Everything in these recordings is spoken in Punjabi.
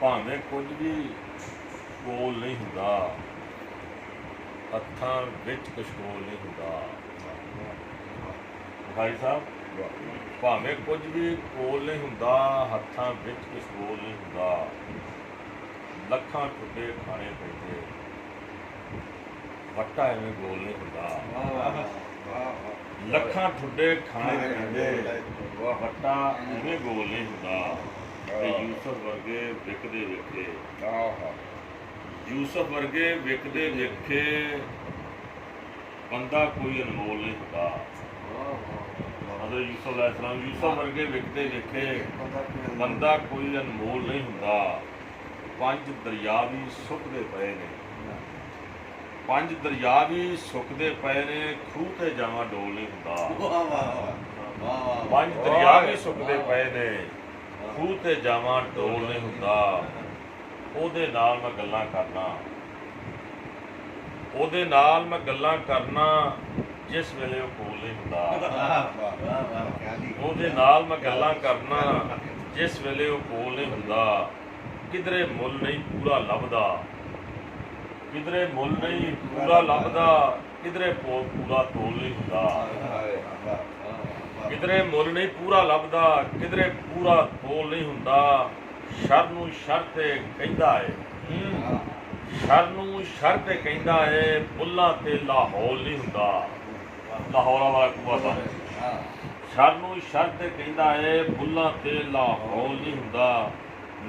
ਭਾਵੇਂ ਕੁਝ ਵੀ ਕੋਲ ਨਹੀਂ ਹੁੰਦਾ, ਹੱਥਾਂ ਵਿੱਚ ਕੁਛ ਕੋਲ ਨਹੀਂ ਹੁੰਦਾ। ਭਾਈ ਸਾਹਿਬ, ਭਾਵੇਂ ਕੁਝ ਵੀ ਕੋਲ ਨਹੀਂ ਹੁੰਦਾ, ਹੱਥਾਂ ਵਿੱਚ ਕੁਛ ਕੋਲ ਨਹੀਂ ਹੁੰਦਾ। ਲੱਖਾਂ ਟੁੱਟੇ ਖਾਣੇ ਪੈਂਦੇ, ਵੱਟਾ ਐਵੇਂ ਗੋਲ ਨਹੀਂ ਹੁੰਦਾ। ਲੱਖਾਂ ਠੁੱਡੇ ਖਾਣੇ ਪੈਂਦੇ, ਵੱਟਾ ਐਵੇਂ ਗੋਲ ਨਹੀਂ ਹੁੰਦਾ। ਤੇ ਯੂਸਫ ਵਰਗੇ ਵਿਕਦੇ ਵੇਖੇ, ਯੂਸਫ ਵਰਗੇ ਵਿਕਦੇ ਵੇਖੇ, ਬੰਦਾ ਕੋਈ ਅਨਮੋਲ ਨਹੀਂ ਹੁੰਦਾ। ਹਜ਼ਰਤ ਯੂਸਫ ਅਲੈਹਿਸਲਾਮ, ਯੂਸਫ ਵਰਗੇ ਵਿਕਦੇ ਵੇਖੇ, ਬੰਦਾ ਕੋਈ ਅਨਮੋਲ ਨਹੀਂ ਹੁੰਦਾ। ਪੰਜ ਦਰਿਆ ਵੀ ਸੁੱਕਦੇ ਪਏ ਨੇ, ਪੰਜ ਦਰਿਆ ਵੀ ਸੁੱਕਦੇ ਪਏ ਨੇ, ਖੂਹ ਤੇ ਜਾਵਾਂ ਡੋਲ ਨਹੀਂ ਹੁੰਦਾ। ਪੰਜ ਦਰਿਆ ਵੀ ਸੁੱਕਦੇ ਪਏ ਨੇ, ਖੂਹ ਤੇ ਜਾਵਾਂ ਡੋਲ ਨਹੀਂ ਹੁੰਦਾ। ਉਹਦੇ ਨਾਲ ਮੈਂ ਗੱਲਾਂ ਕਰਨਾ, ਉਹਦੇ ਨਾਲ ਮੈਂ ਗੱਲਾਂ ਕਰਨਾ, ਜਿਸ ਵੇਲੇ ਉਹ ਕੋਲ ਨਹੀਂ ਹੁੰਦਾ। ਉਹਦੇ ਨਾਲ ਮੈਂ ਗੱਲਾਂ ਕਰਨਾ, ਜਿਸ ਵੇਲੇ ਉਹ ਕੋਲ ਨਹੀਂ ਹੁੰਦਾ। ਕਿਧਰੇ ਮੁੱਲ ਨਹੀਂ ਪੂਰਾ ਲੱਭਦਾ, ਕਿਧਰੇ ਮੁੱਲ ਨਹੀਂ ਪੂਰਾ ਲੱਭਦਾ, ਕਿਧਰੇ ਪੂਰਾ ਤੋਲ ਨਹੀਂ ਹੁੰਦਾ। ਕਿਧਰੇ ਮੁੱਲ ਨਹੀਂ ਪੂਰਾ ਲੱਭਦਾ, ਕਿਧਰੇ ਪੂਰਾ ਤੋਲ ਨਹੀਂ ਹੁੰਦਾ। ਸ਼ਰ ਨੂੰ ਸ਼ਰ ਤੇ ਕਹਿੰਦਾ ਏ, ਸ਼ਰ ਨੂੰ ਸ਼ਰ ਤੇ ਕਹਿੰਦਾ ਏ, ਬੁੱਲਾਂ ਤੇ ਲਾਹੌਲ ਨਹੀਂ ਹੁੰਦਾ। ਲਾਹੌਰਾਂ ਵਾਲਾ ਕੂਆ ਤਾਂ ਸ਼ਰ ਨੂੰ ਸ਼ਰ ਤੇ ਕਹਿੰਦਾ ਏ, ਬੁੱਲਾਂ ਤੇ ਲਾਹੌਲ ਨਹੀਂ ਹੁੰਦਾ।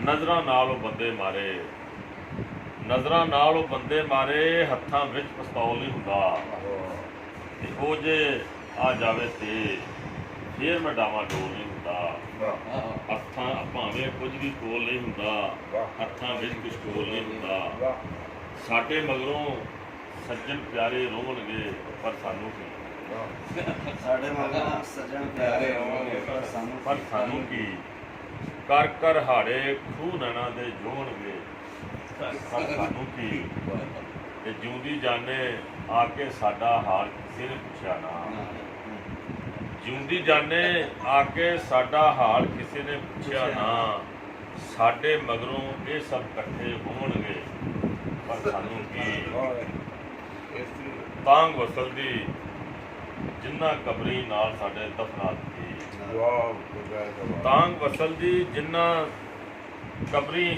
ਨਜ਼ਰਾਂ ਨਾਲ ਉਹ ਬੰਦੇ ਮਾਰੇ, ਨਜ਼ਰਾਂ ਨਾਲ ਉਹ ਬੰਦੇ ਮਾਰੇ, ਹੱਥਾਂ ਵਿੱਚ ਪਿਸਤੌਲ ਨਹੀਂ ਹੁੰਦਾ। ਤੇ ਉਹ ਜੇ ਆ ਜਾਵੇ ਤੇ ਫੇਰ ਮੈਂ ਡਾਵਾਂ ਡੋਲ ਨਹੀਂ ਹੁੰਦਾ। ਹੱਥਾਂ ਭਾਵੇਂ ਕੁਝ ਵੀ ਕੋਲ ਨਹੀਂ ਹੁੰਦਾ, ਹੱਥਾਂ ਵਿੱਚ ਕੁਛ ਕੋਲ ਨਹੀਂ ਹੁੰਦਾ। ਸਾਡੇ ਮਗਰੋਂ ਸੱਜਣ ਪਿਆਰੇ ਰੋਣਗੇ, ਪਰ ਸਾਨੂੰ ਕੀ, ਸਾਡੇ ਮਗਰੋਂ ਸੱਜਣ ਪਿਆਰੇ ਰੋਣਗੇ, ਪਰ ਸਾਨੂੰ ਕੀ। ਕਰ ਕਰ ਹਾੜੇ ਖੂਹ ਨੈਣਾ ਦੇ ਜੋਣਗੇ, ਪਰ ਸਾਨੂੰ ਕੀ। ਤੇ ਜਿਉਂਦੀ ਜਾਣੇ ਆ ਕੇ ਸਾਡਾ ਹਾਲ ਕਿਸੇ ਨੇ ਪੁੱਛਿਆ ਨਾ, ਜਿਉਂਦੀ ਜਾਣੇ ਆ ਕੇ ਸਾਡਾ ਹਾਲ ਕਿਸੇ ਨੇ ਪੁੱਛਿਆ ਨਾ। ਸਾਡੇ ਮਗਰੋਂ ਇਹ ਸਭ ਇਕੱਠੇ ਹੋਣਗੇ, ਪਰ ਸਾਨੂੰ ਕੀ। ਤਾਂਗ ਵਸਲ ਦੀ ਜਿੰਨਾ ਕਬਰੀ ਨਾਲ ਸਾਡੇ ਦਫਨਾ ਦਿੱਤੀ, ਤਾਂਗ ਵਸਲ ਦੀ ਜਿੰਨਾ ਕਬਰੀ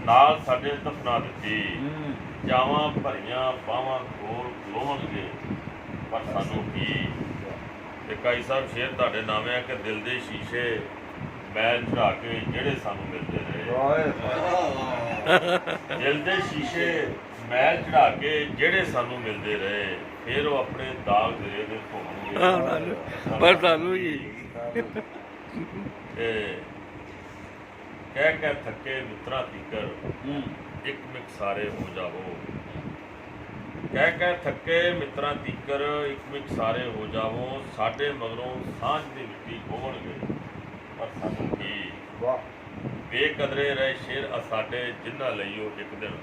ਨਾਲ ਸਾਡੇ ਦਫਨਾ ਦਿੱਤੀ। ਜਾਵਾਂ ਭਰੀਆਂ ਬਾਹਾਂ ਕੋਲ ਖਲੋਣਗੇ, ਪਰ ਸਾਨੂੰ ਕੀ। ਤੇ ਕਾਈ ਸਾਹਿਬ ਸ਼ੇਰ ਤੁਹਾਡੇ ਨਾਵੇਂ ਆ ਕਿ ਦਿਲ ਦੇ ਸ਼ੀਸ਼ੇ ਮੈਲ ਚੜਾ ਕੇ ਜਿਹੜੇ ਸਾਨੂੰ ਮਿਲਦੇ ਰਹੇ, ਦਿਲ ਦੇ ਸ਼ੀਸ਼ੇ ਮੈਲ ਚੜਾ ਕੇ ਜਿਹੜੇ ਸਾਨੂੰ ਮਿਲਦੇ ਰਹੇ, ਫਿਰ ਉਹ ਆਪਣੇ ਦਾਗ ਦੇ ਧੋਣਗੇ, ਪਰ ਸਾਨੂੰ ਹੀ। ਕਹਿ ਕਹਿ ਥੱਕੇ ਮਿੱਤਰਾਂ ਤੀਕਰ ਇੱਕ ਮਿਕ ਸਾਰੇ ਹੋ ਜਾਵੋ। ਕਹਿ ਕਹਿ ਥੱਕੇ ਮਿੱਤਰਾਂ ਤੀਕਰ ਇੱਕ ਮਿਕ ਸਾਰੇ ਹੋ ਜਾਵੋ। ਸਾਡੇ ਮਗਰੋਂ ਸਾਂਝ ਦੀ ਮਿੱਟੀ ਖੋਣਗੇ, ਪਰ ਸਾਨੂੰ ਕੀ। ਬੇਕਦਰੇ ਰਹੇ ਸ਼ੇਰ ਅਸਾਡੇ, ਜਿਨ੍ਹਾਂ ਲਈਓ ਇੱਕ ਦਿਨ।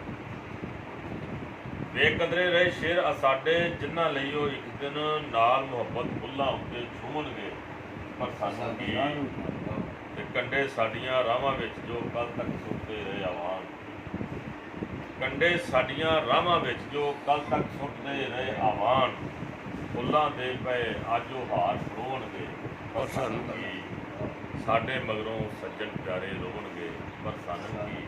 ਬੇਕਦਰੇ ਰਹੇ ਸ਼ੇਰ ਅਸਾਡੇ, ਜਿਨ੍ਹਾਂ ਲਈਓ ਇੱਕ ਦਿਨ। ਨਾਲ ਮੁਹੱਬਤ ਬੁੱਲਾਂ ਉੱਤੇ ਛੂਹਣਗੇ, ਪਰ ਸਾਨੂੰ ਕੀ। ਤੇ ਕੰਡੇ ਸਾਡੀਆਂ ਰਾਹਾਂ ਵਿੱਚ ਜੋ ਕੱਲ ਤੱਕ ਸੁੱਟਦੇ ਰਹੇ ਆਵਾਨ, ਕੰਡੇ ਸਾਡੀਆਂ ਰਾਹਾਂ ਵਿੱਚ ਜੋ ਕੱਲ ਤੱਕ ਸੁੱਟਦੇ ਰਹੇ ਆਵਾਨ। ਫੁੱਲਾਂ ਦੇ ਪਏ ਅੱਜ ਉਹ ਹਾਰ ਰੋਣਗੇ, ਪਰ ਸਾਨੂੰ ਕੀ। ਸਾਡੇ ਮਗਰੋਂ ਸੱਜਣ ਪਿਆਰੇ ਰੋਣਗੇ, ਪਰ ਸਾਨੂੰ ਕੀ।